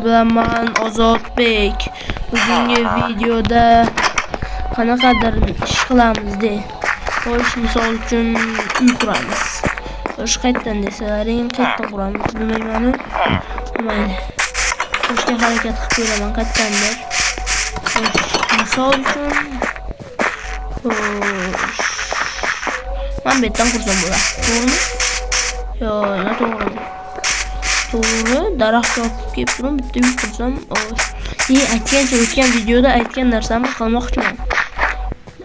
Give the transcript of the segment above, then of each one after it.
bilan Ozodbek. Bugungi videoda qanaqadir ish qilamiz de. Xo'sh, misol uchun uy quramiz. Xo'sh, qayerdan desalaring, qayerdan quramiz bilmayman. Mayli. Xo'shga harakat qilib ko'raman qayerdandir. Xo'sh, misol uchun men bu yerdan qursam bo'ladi. To'g'rimi? Yo, noto'g'ri. To'g'ri, daraxtga olib kelib turib bitta uy qursam, aytgancha o'tgan videoda aytgan narsamni qilmoqchiman.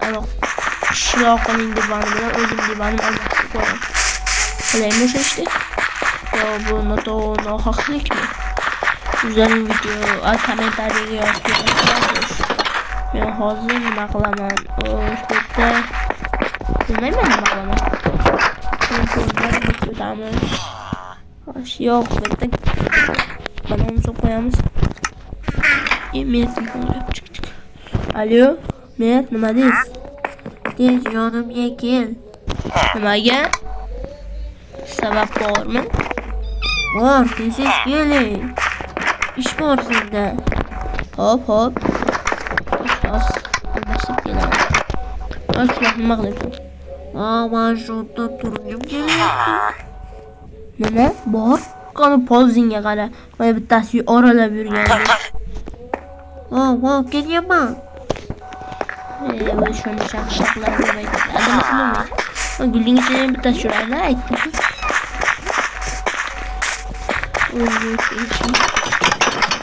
Ana qishloqning divani bilan o'zim divanim albatta qo'yaman. Qilaymi o'sha ishni? Yo, bu nohaqlikmi? Sizlarning video kommentariyaga yozib qo'yinglar. Men hozir nima qilaman? O'shda bilmayman nima qilaman. Yo'q, bitta bananimizni qo'yamiz. Men telefonga chiqdik. Alo, Mer, nima deysiz? Tez yonimga kel. Nimaga? Sabab bormi? Bor, tez keling. Ish bor senda. Hop. Xo'sh, albatta kelaman. Yo'q, nima qilyapsan? Men shundan turgim kelyapti. Nima? Bor. Qani polzinga qara. Mana bittasi oralab yurgan. Kelyapman. Shuni shaqshaqlar deb aytadi. Gulning ichida bittasi yuradi, aytdim.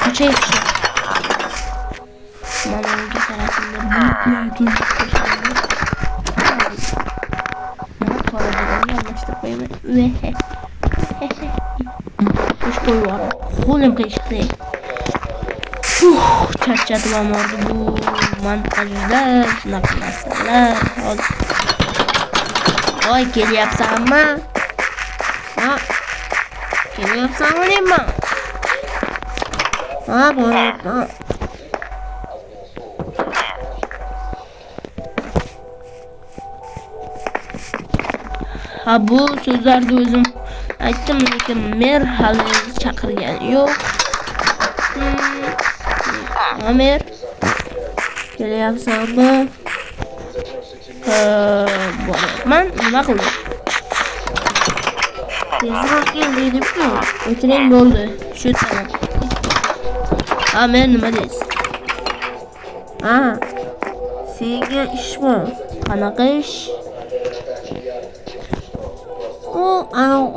Qancha ishlar. Mana unga qarashimda qo'lim qiyshdi. Charchadim amordi bu montajlar, shunaqa narsalar. Voy, kelyapsanmi? Kelyapsanmi deyman? Bo'lyapman. Bu so'zlarni o'zim aytdim, lekin Mer hali chaqirgani yo'q. Mer, kelyapsanmi? Bo'lyapman. Nima qildim? Tezroq kel dedim-ku. O'tiring bo'ldi. Shu tamom. Mer, nima deysiz? Senga ish bor. Qanaqa ish?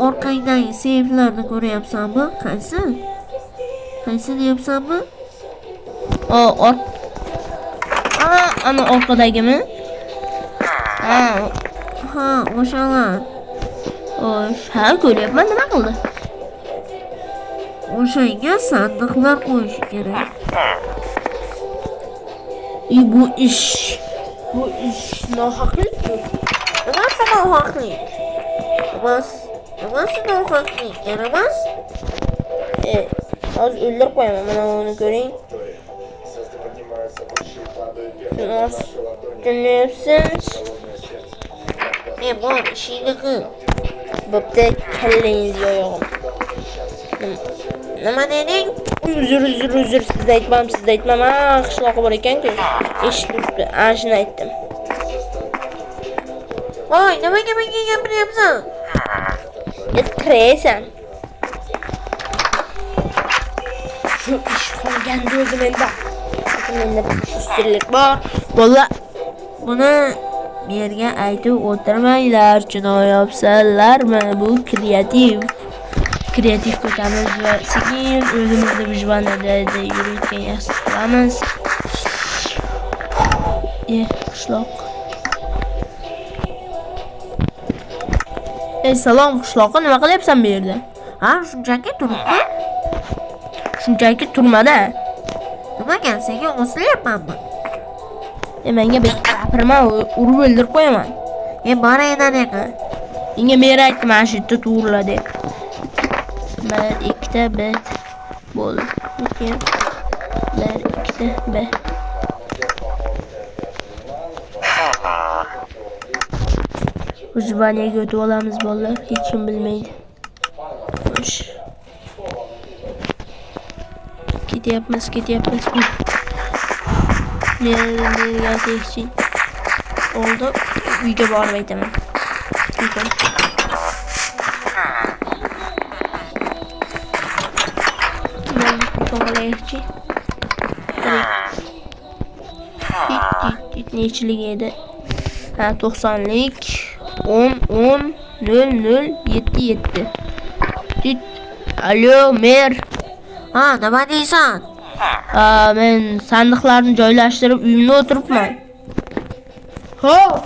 Orqangdagi seyflarni ko'ryapsanmi? Qaysi deyapsanmi? Ana orqadagimi? O'shalar. Ko'ryapman, nima qildi? O'shanga sandiqlar qo'yish kerak. Bu ish nohaqlikmi? Nima nohaqlik? Emas nohaqlik, emas. Hozir o'ldirib qo'yaman, mana uni ko'ring. Dinlayapsiz? Bor, ishingni qil. Bo'pti, kallangizni yo'yog'im. Nima deding? Uzr, sizga aytmam. Qishloqi bor ekan-ku. Eshitibdi, ana shuni aytdim. Voy, nimaga menga gapiryapsan? Tirasan. Shu ish qolganda o'zim menda sirlik bor. Bola, buni Merga aytib o'tirmanglar, jinoyatchilarmi? Bu kreativ ko'tamiz va sekin o'zimizni vijvanada yurayotgan yaxshi qilamiz. Qishloq. Salom qishloqqa, nima qilyapsan bu yerda? Shunchaki turibdi. Shunchaki turmada. Nimaga senga o'silyapmanmi? Menga gapirma, urib o'ldirib qo'yaman. Bora enaqa. Menga Mer aytdi, mana shu yerda turla deb. Bir, ikkita bir bo'ldi. Keyin bir, ikkita bir. Uzvaniyaga o'tib olamiz bolalar, hech kim bilmaydi. Xo'sh. Ketyapmiz. Nereye geçsin? Oldu. Uyga borib aytaman. To'g'rilaychi. Nechilik edi? Ha, 90lik. 10 00 77. Alo, mer. Ha, nima deysan? Men sandiqlarni joylashtirib uyimda o'tiribman. Hop,